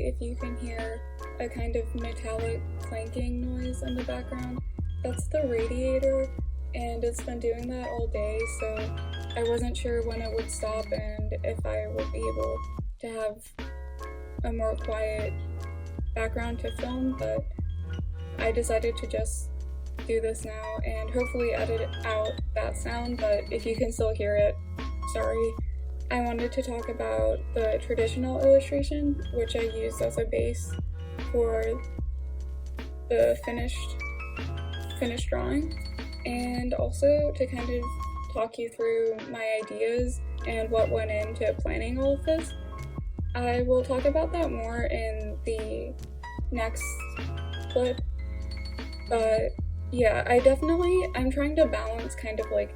if you can hear a kind of metallic clanking noise in the background. That's the radiator, and it's been doing that all day, so I wasn't sure when it would stop and if I would be able to have a more quiet background to film, but I decided to just do this now and hopefully edit out that sound, but if you can still hear it, sorry. I wanted to talk about the traditional illustration, which I used as a base for the finished drawing, and also to kind of talk you through my ideas and what went into planning all of this. I will talk about that more in the next clip, but yeah, I'm trying to balance kind of like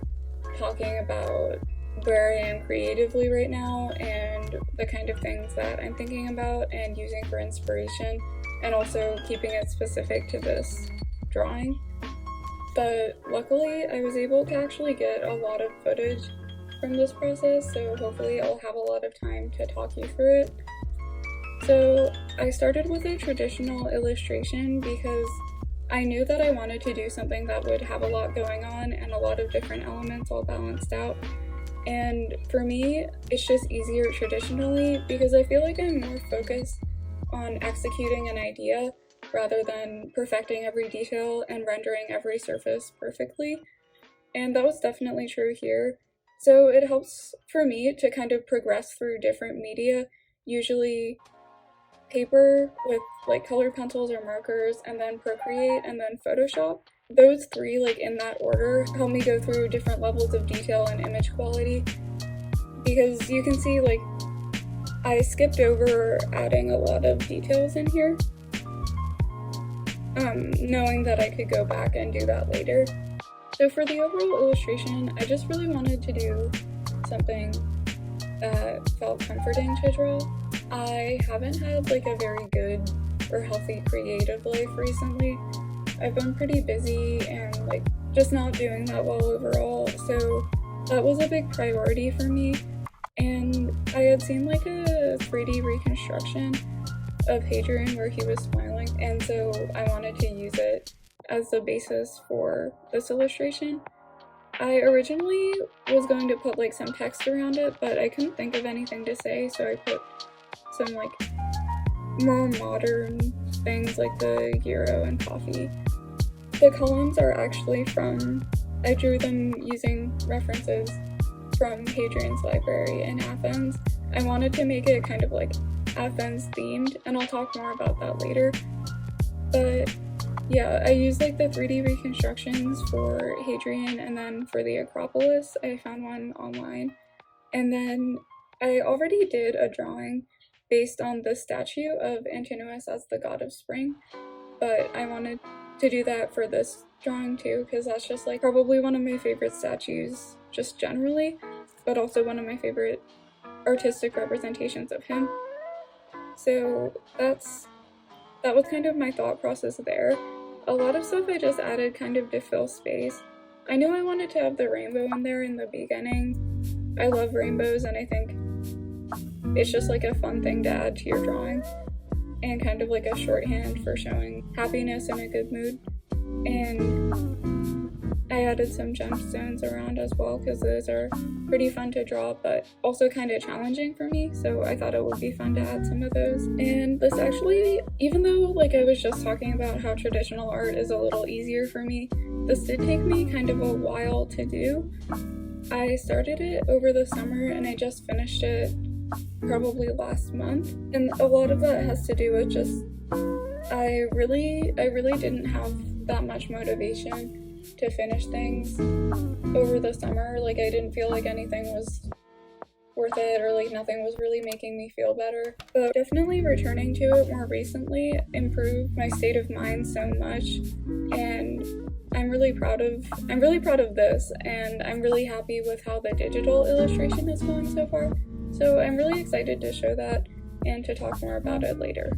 talking about where I am creatively right now and the kind of things that I'm thinking about and using for inspiration, and also keeping it specific to this drawing. But luckily I was able to actually get a lot of footage from this process, so hopefully I'll have a lot of time to talk you through it. So I started with a traditional illustration because I knew that I wanted to do something that would have a lot going on and a lot of different elements all balanced out. And for me, it's just easier traditionally because I feel like I'm more focused on executing an idea rather than perfecting every detail and rendering every surface perfectly. And that was definitely true here. So it helps for me to kind of progress through different media, usually paper with like colored pencils or markers, and then Procreate, and then Photoshop. Those three, like in that order, help me go through different levels of detail and image quality, because you can see like I skipped over adding a lot of details in here, knowing that I could go back and do that later. So for the overall illustration, I just really wanted to do something that felt comforting to draw. I haven't had like a very good or healthy creative life recently. I've been pretty busy and like just not doing that well overall, so that was a big priority for me. And I had seen like a 3D reconstruction of Hadrian where he was smiling, and so I wanted to use it as the basis for this illustration. I originally was going to put like some text around it, but I couldn't think of anything to say, so I put some like more modern things like the gyro and coffee. The columns are actually I drew them using references from Hadrian's library in Athens. I wanted to make it kind of like Athens themed, and I'll talk more about that later. But yeah, I used like the 3D reconstructions for Hadrian, and then for the Acropolis, I found one online. And then I already did a drawing based on the statue of Antinous as the god of spring, but I wanted to do that for this drawing too, because that's just like probably one of my favorite statues just generally, but also one of my favorite artistic representations of him. So that was kind of my thought process there. A lot of stuff I just added kind of to fill space. I knew I wanted to have the rainbow in there in the beginning. I love rainbows, and I think it's just like a fun thing to add to your drawing, and kind of like a shorthand for showing happiness and a good mood. And I added some gemstones around as well, because those are pretty fun to draw, but also kind of challenging for me, so I thought it would be fun to add some of those. And this actually, even though like I was just talking about how traditional art is a little easier for me, this did take me kind of a while to do. I started it over the summer and I just finished it probably last month, and a lot of that has to do with just I really didn't have that much motivation to finish things over the summer. Like I didn't feel like anything was worth it, or like nothing was really making me feel better. But definitely returning to it more recently improved my state of mind so much, and I'm really proud of this, and I'm really happy with how the digital illustration is going so far. So I'm really excited to show that and to talk more about it later.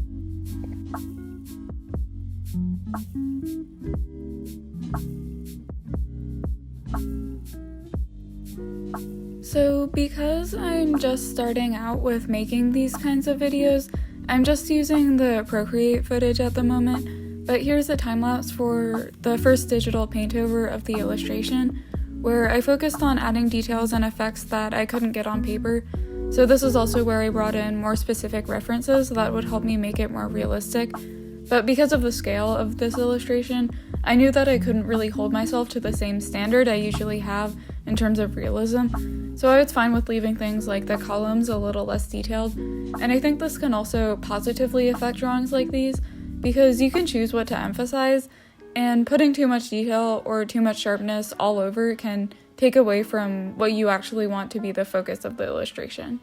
So because I'm just starting out with making these kinds of videos, I'm just using the Procreate footage at the moment, but here's a time-lapse for the first digital paint-over of the illustration, where I focused on adding details and effects that I couldn't get on paper. So this is also where I brought in more specific references that would help me make it more realistic. But because of the scale of this illustration, I knew that I couldn't really hold myself to the same standard I usually have in terms of realism, so I was fine with leaving things like the columns a little less detailed, and I think this can also positively affect drawings like these, because you can choose what to emphasize, and putting too much detail or too much sharpness all over can take away from what you actually want to be the focus of the illustration.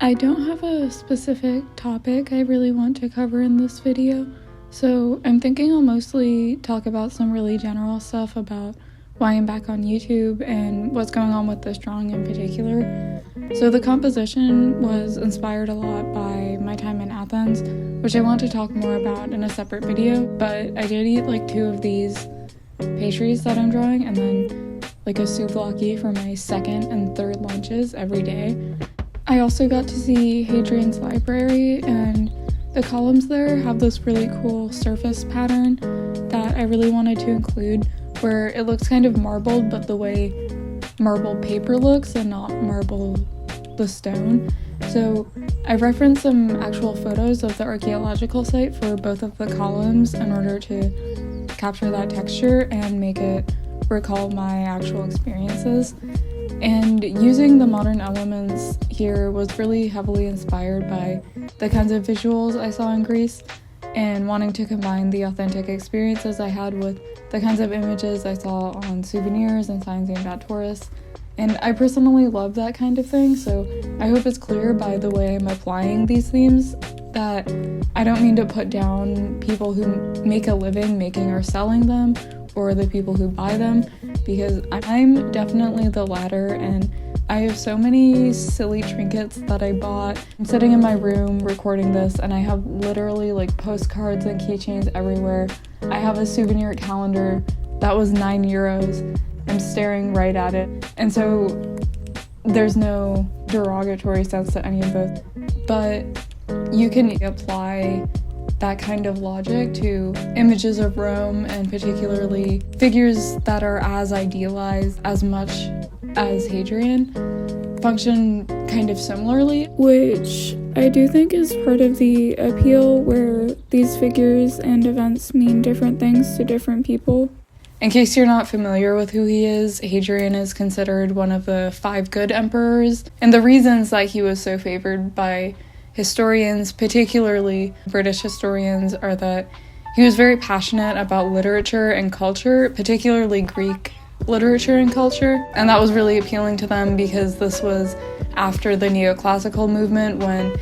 I don't have a specific topic I really want to cover in this video, so I'm thinking I'll mostly talk about some really general stuff about why I'm back on YouTube and what's going on with this drawing in particular. So the composition was inspired a lot by my time in Athens, which I want to talk more about in a separate video, but I did eat like 2 of these pastries that I'm drawing and then like a souvlaki for my second and third lunches every day. I also got to see Hadrian's library, and the columns there have this really cool surface pattern that I really wanted to include, where it looks kind of marbled, but the way marbled paper looks and not marble the stone. So I referenced some actual photos of the archaeological site for both of the columns in order to capture that texture and make it recall my actual experiences. And using the modern elements here was really heavily inspired by the kinds of visuals I saw in Greece, and wanting to combine the authentic experiences I had with the kinds of images I saw on souvenirs and signs aimed at tourists. And I personally love that kind of thing, so I hope it's clear by the way I'm applying these themes that I don't mean to put down people who make a living making or selling them, or the people who buy them, because I'm definitely the latter, and I have so many silly trinkets that I bought. I'm sitting in my room recording this, and I have literally like postcards and keychains everywhere. I have a souvenir calendar that was €9. I'm staring right at it, and so there's no derogatory sense to any of those, but you can apply that kind of logic to images of Rome, and particularly figures that are as idealized as much as Hadrian function kind of similarly, which I do think is part of the appeal, where these figures and events mean different things to different people. In case you're not familiar with who he is, Hadrian is considered one of the 5 good emperors, and the reasons that he was so favored by historians, particularly British historians, are that he was very passionate about literature and culture, particularly Greek literature and culture, and that was really appealing to them because this was after the neoclassical movement, when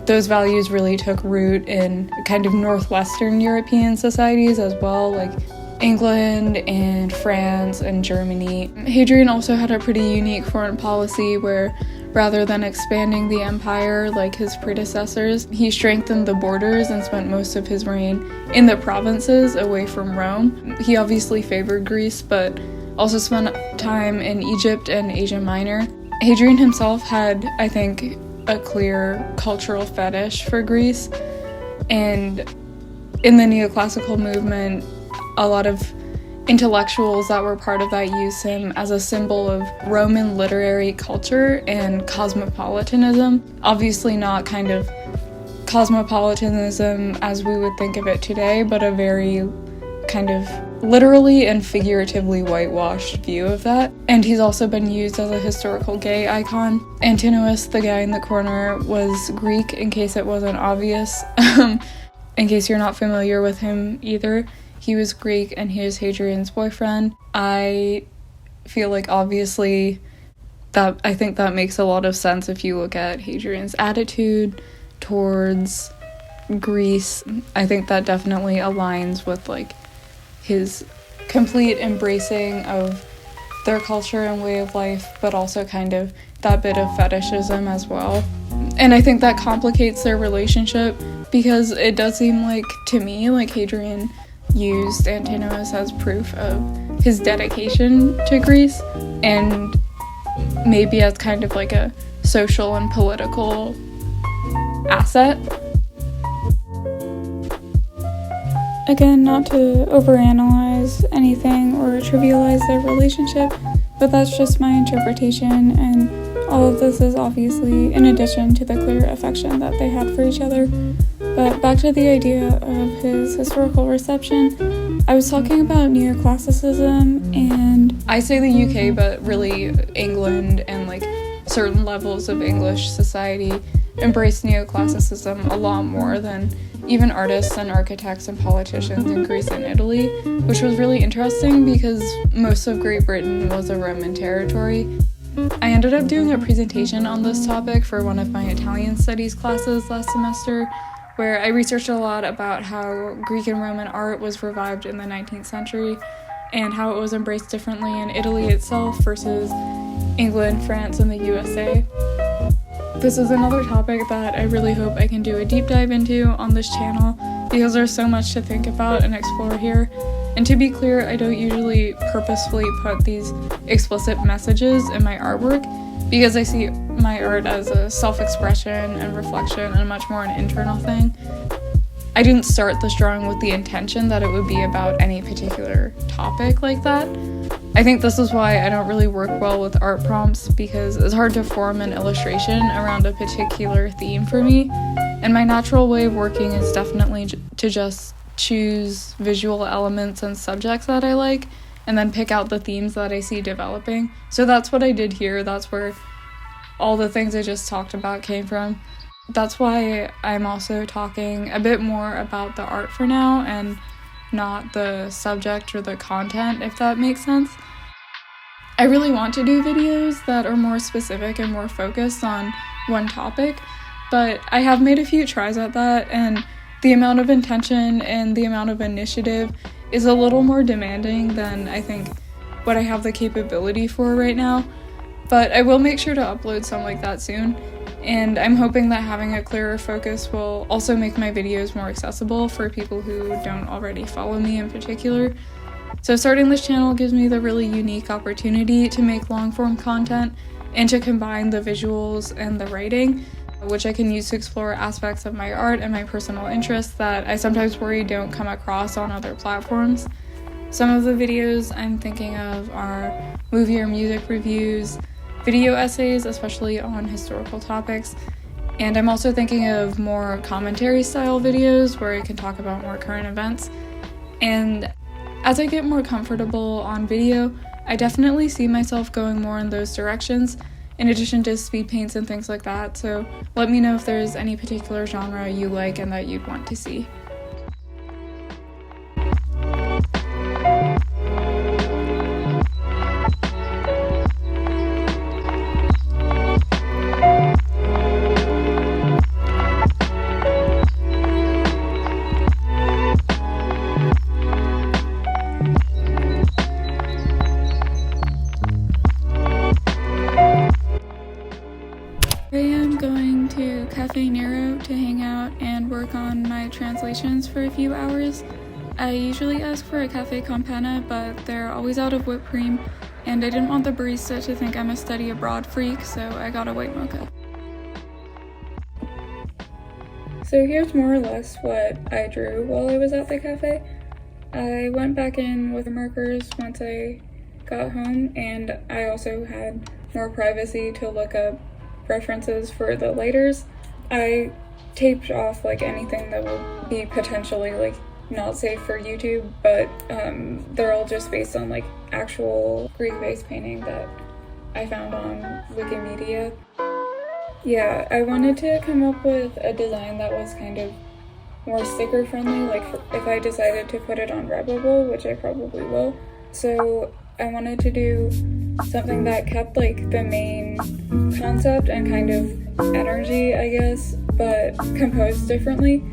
those values really took root in kind of northwestern European societies as well, like England and France and Germany. Hadrian also had a pretty unique foreign policy where, rather than expanding the empire like his predecessors, he strengthened the borders and spent most of his reign in the provinces away from Rome. He obviously favored Greece, but also spent time in Egypt and Asia Minor. Hadrian himself had, I think, a clear cultural fetish for Greece, and in the neoclassical movement, a lot of intellectuals that were part of that used him as a symbol of Roman literary culture and cosmopolitanism. Obviously not kind of cosmopolitanism as we would think of it today, but a very kind of literally and figuratively whitewashed view of that. And he's also been used as a historical gay icon. Antinous, the guy in the corner, was Greek, in case it wasn't obvious. In case you're not familiar with him either. He was Greek, and he is Hadrian's boyfriend. I feel like obviously that I think that makes a lot of sense if you look at Hadrian's attitude towards Greece. I think that definitely aligns with like his complete embracing of their culture and way of life, but also kind of that bit of fetishism as well. And I think that complicates their relationship, because it does seem like, to me, like Hadrian used Antinous as proof of his dedication to Greece, and maybe as kind of like a social and political asset. Again, not to overanalyze anything or trivialize their relationship, but that's just my interpretation, and all of this is obviously in addition to the clear affection that they had for each other. But back to the idea of his historical reception, I was talking about neoclassicism, and I say the UK, but really England and like certain levels of English society embrace neoclassicism a lot more than even artists and architects and politicians in Greece and Italy, which was really interesting because most of Great Britain was a Roman territory. I ended up doing a presentation on this topic for one of my Italian studies classes last semester, where I researched a lot about how Greek and Roman art was revived in the 19th century and how it was embraced differently in Italy itself versus England, France, and the USA. This is another topic that I really hope I can do a deep dive into on this channel because there's so much to think about and explore here. And to be clear, I don't usually purposefully put these explicit messages in my artwork because I see my art as a self-expression and reflection and much more an internal thing. I didn't start this drawing with the intention that it would be about any particular topic like that. I think this is why I don't really work well with art prompts because it's hard to form an illustration around a particular theme for me, and my natural way of working is definitely to just choose visual elements and subjects that I like and then pick out the themes that I see developing. So that's what I did here. That's where all the things I just talked about came from. That's why I'm also talking a bit more about the art for now and not the subject or the content, if that makes sense. I really want to do videos that are more specific and more focused on one topic, but I have made a few tries at that, and the amount of intention and the amount of initiative is a little more demanding than I think what I have the capability for right now. But I will make sure to upload some like that soon, and I'm hoping that having a clearer focus will also make my videos more accessible for people who don't already follow me in particular. So starting this channel gives me the really unique opportunity to make long-form content and to combine the visuals and the writing, which I can use to explore aspects of my art and my personal interests that I sometimes worry don't come across on other platforms. Some of the videos I'm thinking of are movie or music reviews, video essays, especially on historical topics, and I'm also thinking of more commentary style videos where I can talk about more current events. And as I get more comfortable on video, I definitely see myself going more in those directions, in addition to speed paints and things like that, so let me know if there's any particular genre you like and that you'd want to see. I am going to Cafe Nero to hang out and work on my translations for a few hours. I usually ask for a cafe campana, but they're always out of whipped cream, and I didn't want the barista to think I'm a study abroad freak, so I got a white mocha. So here's more or less what I drew while I was at the cafe. I went back in with the markers once I got home, and I also had more privacy to look up references for the lighters. I taped off like anything that would be potentially like not safe for YouTube, but they're all just based on like actual Greek-based painting that I found on Wikimedia. Yeah, I wanted to come up with a design that was kind of more sticker friendly, like if I decided to put it on Redbubble, which I probably will. So I wanted to do something that kept like the main concept and kind of energy, I guess, but composed differently.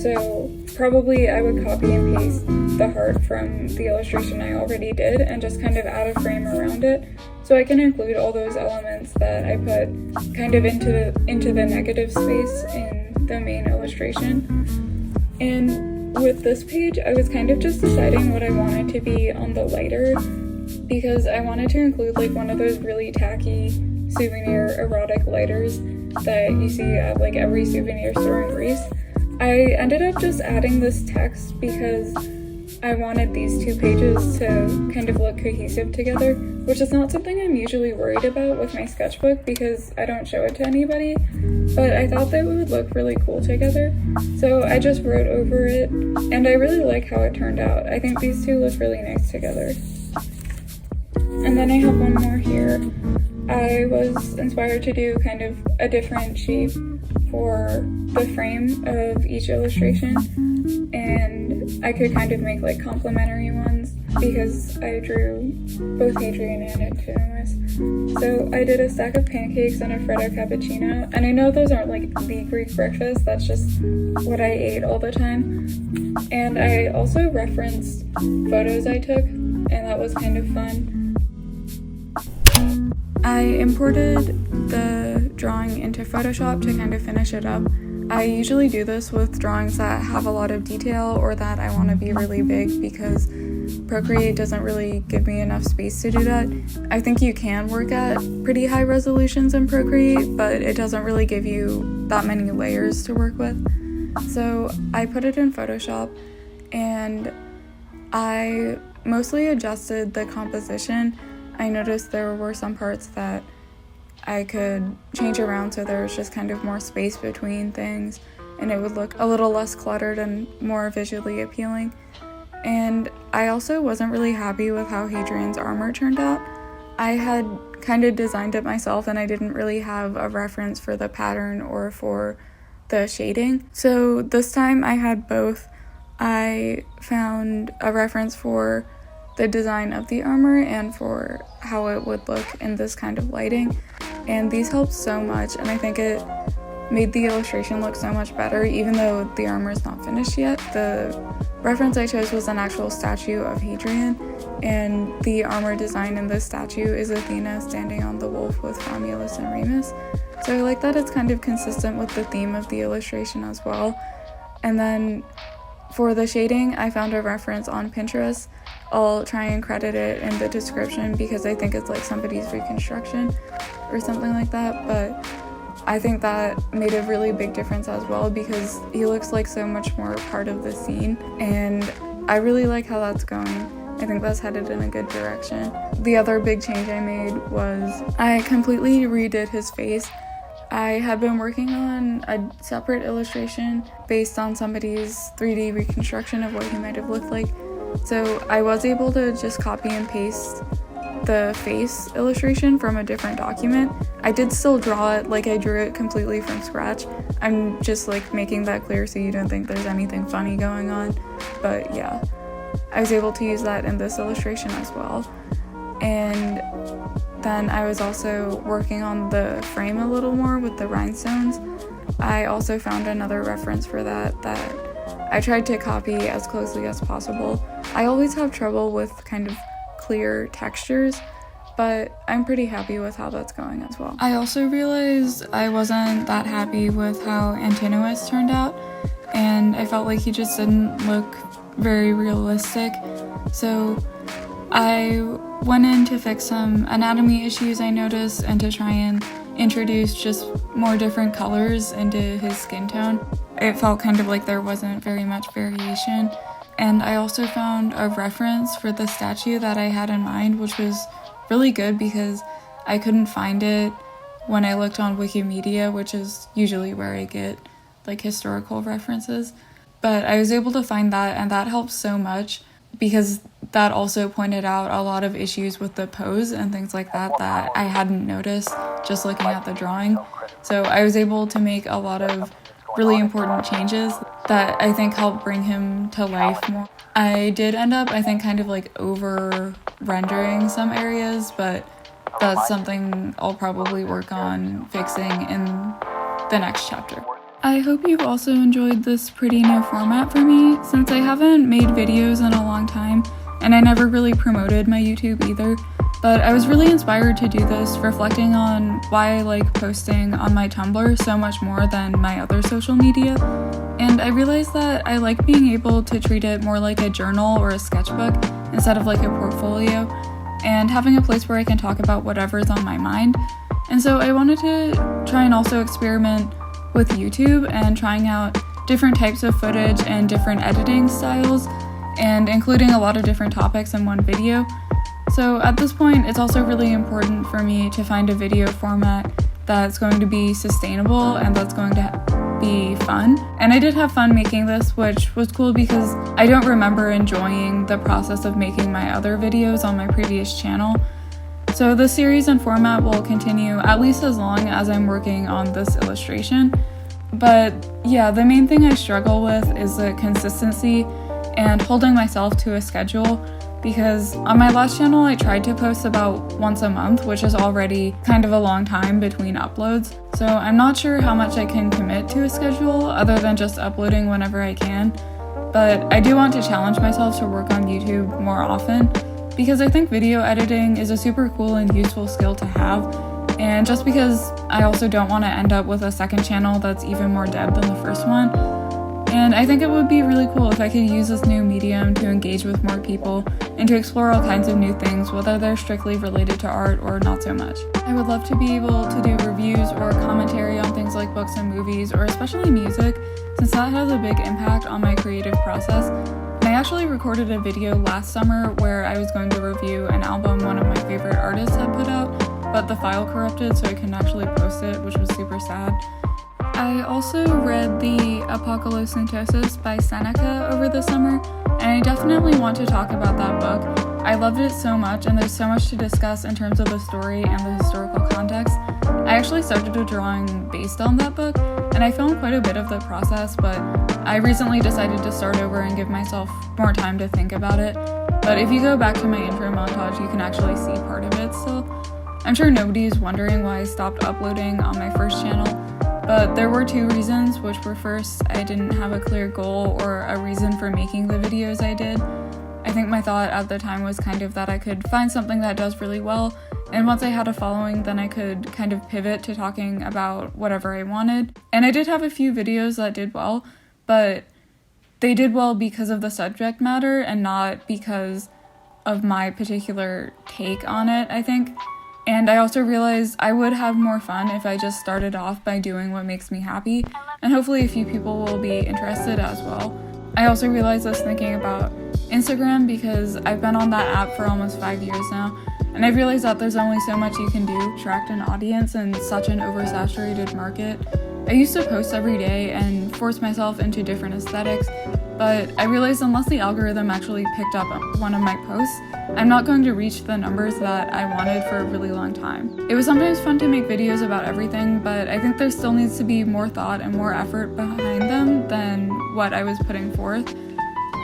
So probably I would copy and paste the heart from the illustration I already did and just kind of add a frame around it, so I can include all those elements that I put kind of into the negative space in the main illustration. And with this page, I was kind of just deciding what I wanted to be on the lighter, because I wanted to include like one of those really tacky souvenir erotic lighters, that you see at like every souvenir store in Greece. I ended up just adding this text because I wanted these two pages to kind of look cohesive together, which is not something I'm usually worried about with my sketchbook because I don't show it to anybody, but I thought that it would look really cool together. So I just wrote over it, and I really like how it turned out. I think these two look really nice together. And then I have one more here. I was inspired to do kind of a different shape for the frame of each illustration, and I could kind of make like complementary ones because I drew both Hadrian and Antinous. So I did a stack of pancakes and a Freddo cappuccino, and I know those aren't like the Greek breakfast, that's just what I ate all the time. And I also referenced photos I took, and that was kind of fun. I imported the drawing into Photoshop to kind of finish it up. I usually do this with drawings that have a lot of detail or that I want to be really big because Procreate doesn't really give me enough space to do that. I think you can work at pretty high resolutions in Procreate, but it doesn't really give you that many layers to work with. So I put it in Photoshop and I mostly adjusted the composition. I noticed there were some parts that I could change around so there was just kind of more space between things and it would look a little less cluttered and more visually appealing. And I also wasn't really happy with how Hadrian's armor turned out. I had kind of designed it myself and I didn't really have a reference for the pattern or for the shading. So this time I had both. I found a reference for the design of the armor and for how it would look in this kind of lighting, and these helped so much, and I think it made the illustration look so much better even though the armor is not finished yet. The reference I chose was an actual statue of Hadrian, and the armor design in this statue is Athena standing on the wolf with Romulus and Remus, so I like that it's kind of consistent with the theme of the illustration as well. And then for the shading, I found a reference on Pinterest. I'll try and credit it in the description because I think it's like somebody's reconstruction or something like that, but I think that made a really big difference as well because he looks like so much more part of the scene, and I really like how that's going. I think that's headed in a good direction. The other big change I made was I completely redid his face. I had been working on a separate illustration based on somebody's 3D reconstruction of what he might have looked like. So I was able to just copy and paste the face illustration from a different document. I did still draw it, like I drew it completely from scratch. I'm just like making that clear so you don't think there's anything funny going on. But yeah, I was able to use that in this illustration as well. And then I was also working on the frame a little more with the rhinestones. I also found another reference for that I tried to copy as closely as possible. I always have trouble with kind of clear textures, but I'm pretty happy with how that's going as well. I also realized I wasn't that happy with how Antinous turned out, and I felt like he just didn't look very realistic. So I went in to fix some anatomy issues I noticed and to try and introduce just more different colors into his skin tone. It felt kind of like there wasn't very much variation. And I also found a reference for the statue that I had in mind, which was really good because I couldn't find it when I looked on Wikimedia, which is usually where I get like historical references. But I was able to find that, and that helped so much because that also pointed out a lot of issues with the pose and things like that that I hadn't noticed just looking at the drawing. So I was able to make a lot of really important changes that I think helped bring him to life more. I did end up, I think, kind of like over rendering some areas, but that's something I'll probably work on fixing in the next chapter. I hope you've also enjoyed this pretty new format for me, since I haven't made videos in a long time, and I never really promoted my YouTube either. But I was really inspired to do this, reflecting on why I like posting on my Tumblr so much more than my other social media. And I realized that I like being able to treat it more like a journal or a sketchbook instead of like a portfolio, and having a place where I can talk about whatever's on my mind. And so I wanted to try and also experiment with YouTube and trying out different types of footage and different editing styles, and including a lot of different topics in one video. So at this point, it's also really important for me to find a video format that's going to be sustainable and that's going to be fun. And I did have fun making this, which was cool because I don't remember enjoying the process of making my other videos on my previous channel. So the series and format will continue at least as long as I'm working on this illustration. But yeah, the main thing I struggle with is the consistency and holding myself to a schedule, because on my last channel I tried to post about once a month, which is already kind of a long time between uploads. So I'm not sure how much I can commit to a schedule other than just uploading whenever I can. But I do want to challenge myself to work on YouTube more often, because I think video editing is a super cool and useful skill to have. And just because I also don't want to end up with a second channel that's even more dead than the first one. And I think it would be really cool if I could use this new medium to engage with more people and to explore all kinds of new things, whether they're strictly related to art or not so much. I would love to be able to do reviews or commentary on things like books and movies, or especially music, since that has a big impact on my creative process. And I actually recorded a video last summer where I was going to review an album one of my favorite artists had put out, but the file corrupted so I couldn't actually post it, which was super sad. I also read the Apocalypse by Seneca over the summer, and I definitely want to talk about that book. I loved it so much, and there's so much to discuss in terms of the story and the historical context. I actually started a drawing based on that book, and I filmed quite a bit of the process, but I recently decided to start over and give myself more time to think about it. But if you go back to my intro montage, you can actually see part of it still. I'm sure nobody is wondering why I stopped uploading on my first channel, but there were two reasons, which were first, I didn't have a clear goal or a reason for making the videos I did. I think my thought at the time was kind of that I could find something that does really well, and once I had a following, then I could kind of pivot to talking about whatever I wanted. And I did have a few videos that did well, but they did well because of the subject matter and not because of my particular take on it, I think. And I also realized I would have more fun if I just started off by doing what makes me happy, and hopefully a few people will be interested as well. I also realized I was thinking about Instagram because I've been on that app for almost 5 years now, and I've realized that there's only so much you can do to attract an audience in such an oversaturated market. I used to post every day and force myself into different aesthetics, but I realized unless the algorithm actually picked up one of my posts, I'm not going to reach the numbers that I wanted for a really long time. It was sometimes fun to make videos about everything, but I think there still needs to be more thought and more effort behind them than what I was putting forth.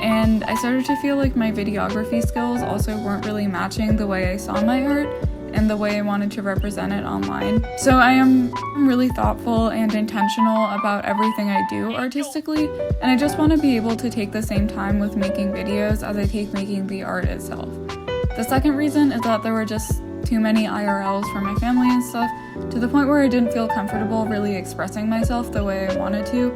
And I started to feel like my videography skills also weren't really matching the way I saw my art and the way I wanted to represent it online. So I am really thoughtful and intentional about everything I do artistically, and I just want to be able to take the same time with making videos as I take making the art itself. The second reason is that there were just too many IRLs for my family and stuff, to the point where I didn't feel comfortable really expressing myself the way I wanted to.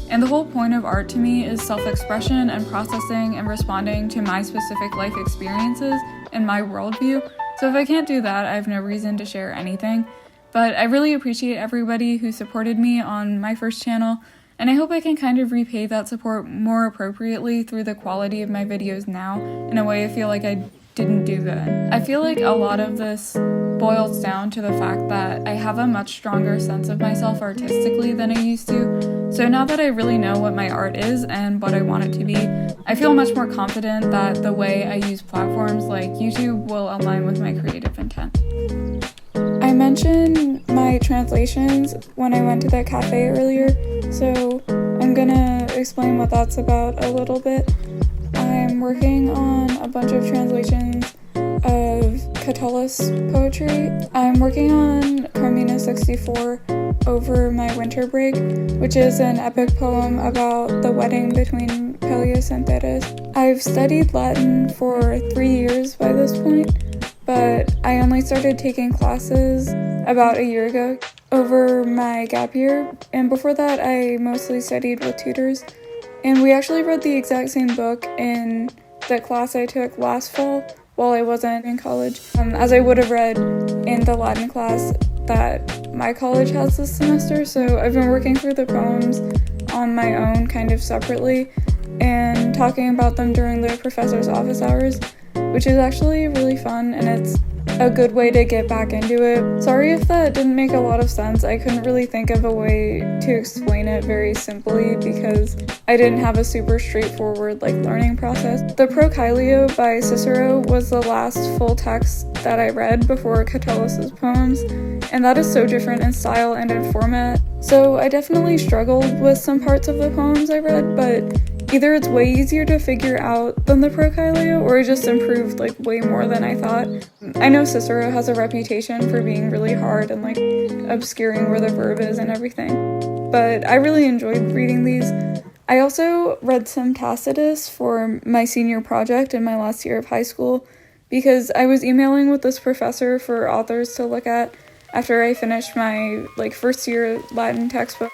And the whole point of art to me is self-expression and processing and responding to my specific life experiences and my worldview. So if I can't do that, I have no reason to share anything. But I really appreciate everybody who supported me on my first channel, and I hope I can kind of repay that support more appropriately through the quality of my videos now, in a way I feel like I didn't do then. I feel like a lot of this boils down to the fact that I have a much stronger sense of myself artistically than I used to. So now that I really know what my art is and what I want it to be, I feel much more confident that the way I use platforms like YouTube will align with my creative intent. I mentioned my translations when I went to that cafe earlier, so I'm gonna explain what that's about a little bit. I'm working on a bunch of translations of Catullus poetry. I'm working on Carmina 64 over my winter break, which is an epic poem about the wedding between Peleus and Thetis. I've studied Latin for 3 years by this point, but I only started taking classes about a year ago over my gap year, and before that I mostly studied with tutors. And we actually read the exact same book in the class I took last fall while I wasn't in college, as I would have read in the Latin class that my college has this semester, so I've been working through the poems on my own kind of separately and talking about them during the professor's office hours, which is actually really fun, and it's a good way to get back into it. Sorry if that didn't make a lot of sense. I couldn't really think of a way to explain it very simply because I didn't have a super straightforward learning process. The Procreate by Cicero was the last full text that I read before Catullus' poems, and that is so different in style and in format. So I definitely struggled with some parts of the poems I read, but either it's way easier to figure out than the Procreate, or it just improved way more than I thought. I know Cicero has a reputation for being really hard and obscuring where the verb is and everything, but I really enjoyed reading these. I also read some Tacitus for my senior project in my last year of high school because I was emailing with this professor for authors to look at after I finished my first year Latin textbook.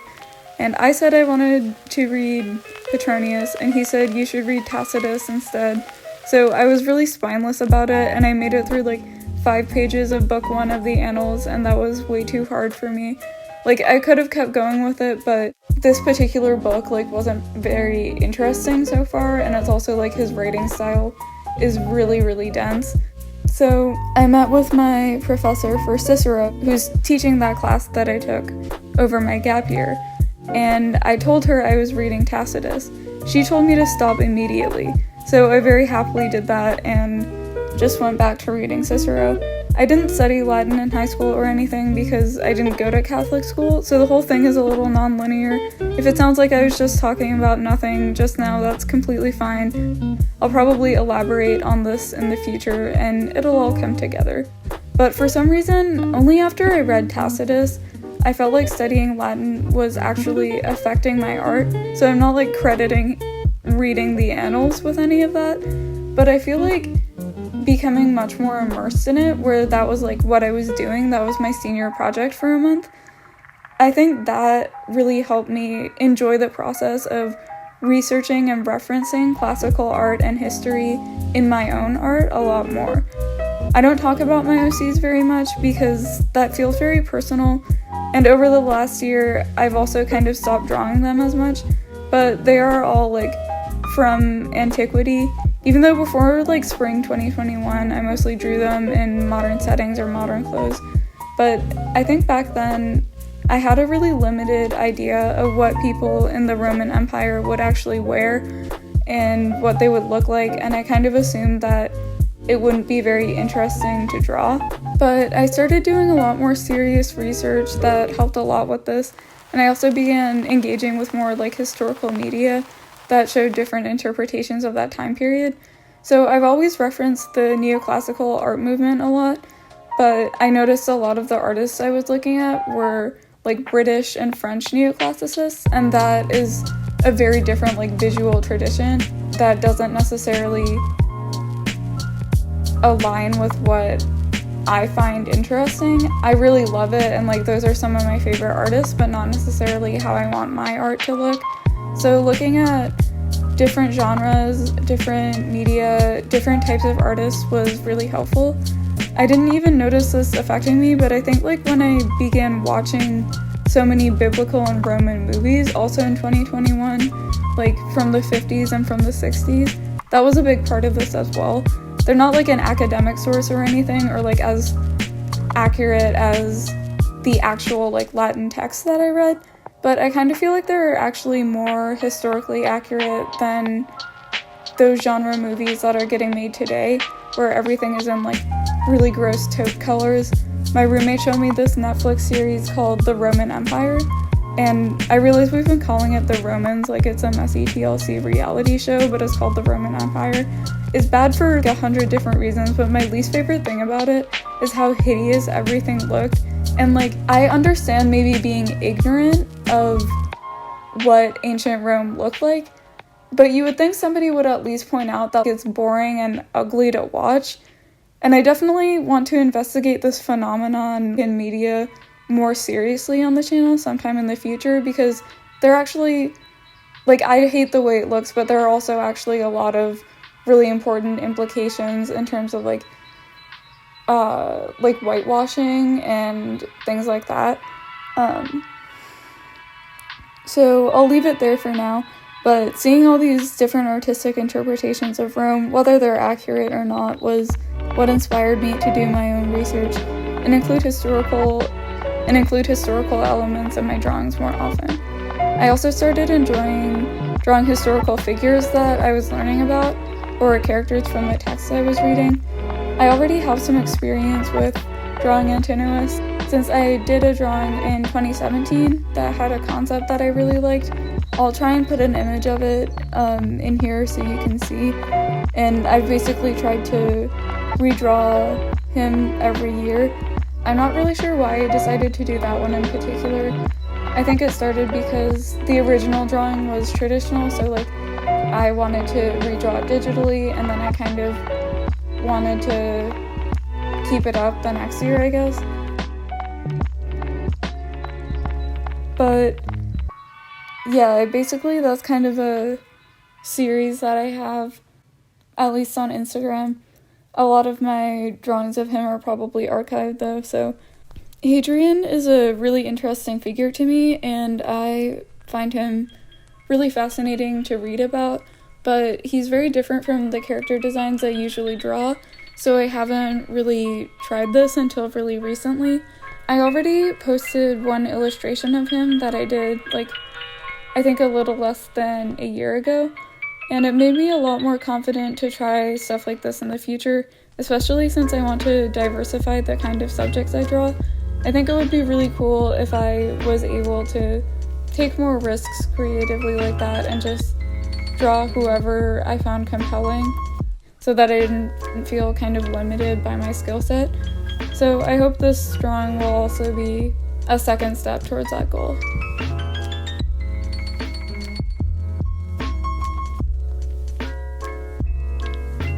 And I said I wanted to read Petronius, and he said you should read Tacitus instead. So I was really spineless about it, and I made it through 5 pages of book 1 of the Annals, and that was way too hard for me. I could have kept going with it, but this particular book wasn't very interesting so far, and it's also his writing style is really, really dense. So I met with my professor for Cicero, who's teaching that class that I took over my gap year. And I told her I was reading Tacitus. She told me to stop immediately, so I very happily did that and just went back to reading Cicero. I didn't study Latin in high school or anything because I didn't go to Catholic school, so the whole thing is a little non-linear. If it sounds like I was just talking about nothing just now, that's completely fine. I'll probably elaborate on this in the future and it'll all come together. But for some reason, only after I read Tacitus, I felt like studying Latin was actually affecting my art, so I'm not crediting reading the Annals with any of that, but I feel like becoming much more immersed in it, where that was what I was doing, that was my senior project for a month. I think that really helped me enjoy the process of researching and referencing classical art and history in my own art a lot more. I don't talk about my OCs very much because that feels very personal, and over the last year, I've also kind of stopped drawing them as much, but they are all from antiquity. Even though before spring 2021, I mostly drew them in modern settings or modern clothes. But I think back then, I had a really limited idea of what people in the Roman Empire would actually wear and what they would look like, and I kind of assumed that it wouldn't be very interesting to draw. But I started doing a lot more serious research that helped a lot with this, and I also began engaging with more historical media that showed different interpretations of that time period. So I've always referenced the neoclassical art movement a lot, but I noticed a lot of the artists I was looking at were British and French neoclassicists, and that is a very different visual tradition that doesn't necessarily align with what I find interesting. I really love it, and those are some of my favorite artists, but not necessarily how I want my art to look. So looking at different genres, different media, different types of artists was really helpful. I didn't even notice this affecting me, but I think when I began watching so many biblical and Roman movies, also in 2021, from the 50s and from the 60s, that was a big part of this as well. They're not an academic source or anything, or as accurate as the actual Latin text that I read, but I kind of feel they're actually more historically accurate than those genre movies that are getting made today, where everything is in really gross taupe colors. My roommate showed me this Netflix series called The Roman Empire, and I realize we've been calling it The Romans, it's a messy TLC reality show, but it's called The Roman Empire. It's bad for 100 different reasons, but my least favorite thing about it is how hideous everything looked. And I understand maybe being ignorant of what ancient Rome looked like, but you would think somebody would at least point out that it's boring and ugly to watch. And I definitely want to investigate this phenomenon in media more seriously on the channel sometime in the future, because they're actually, I hate the way it looks, but there are also actually a lot of really important implications in terms of like whitewashing and things like that. So I'll leave it there for now, but seeing all these different artistic interpretations of Rome, whether they're accurate or not, was what inspired me to do my own research and include historical elements in my drawings more often. I also started enjoying drawing historical figures that I was learning about, or characters from the texts I was reading. I already have some experience with drawing Antinous, since I did a drawing in 2017 that had a concept that I really liked. I'll try and put an image of it in here so you can see, and I've basically tried to redraw him every year. I'm not really sure why I decided to do that one in particular. I think it started because the original drawing was traditional, so like I wanted to redraw it digitally, and then I kind of wanted to keep it up the next year, I guess. But yeah, basically that's kind of a series that I have, at least on Instagram. A lot of my drawings of him are probably archived though, so Hadrian is a really interesting figure to me, and I find him really fascinating to read about, but he's very different from the character designs I usually draw, so I haven't really tried this until really recently. I already posted one illustration of him that I did, like, I think a little less than a year ago, and it made me a lot more confident to try stuff like this in the future, especially since I want to diversify the kind of subjects I draw. I think it would be really cool if I was able to take more risks creatively like that and just draw whoever I found compelling, so that I didn't feel kind of limited by my skill set. So I hope this drawing will also be a second step towards that goal.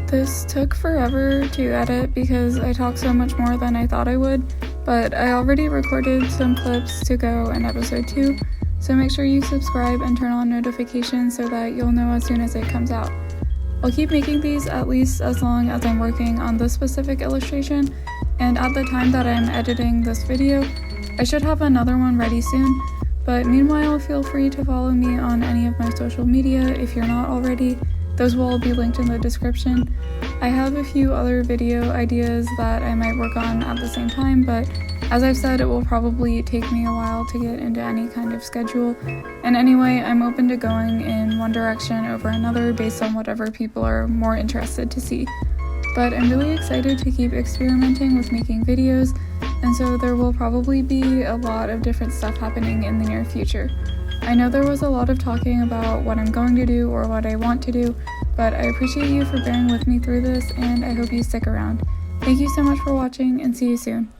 This took forever to edit because I talk so much more than I thought I would, but I already recorded some clips to go in episode 2, so make sure you subscribe and turn on notifications so that you'll know as soon as it comes out. I'll keep making these at least as long as I'm working on this specific illustration, and at the time that I'm editing this video, I should have another one ready soon, but meanwhile feel free to follow me on any of my social media if you're not already. Those will all be linked in the description. I have a few other video ideas that I might work on at the same time, but as I've said, it will probably take me a while to get into any kind of schedule. And anyway, I'm open to going in one direction over another based on whatever people are more interested to see. But I'm really excited to keep experimenting with making videos, and so there will probably be a lot of different stuff happening in the near future. I know there was a lot of talking about what I'm going to do or what I want to do, but I appreciate you for bearing with me through this, and I hope you stick around. Thank you so much for watching, and see you soon.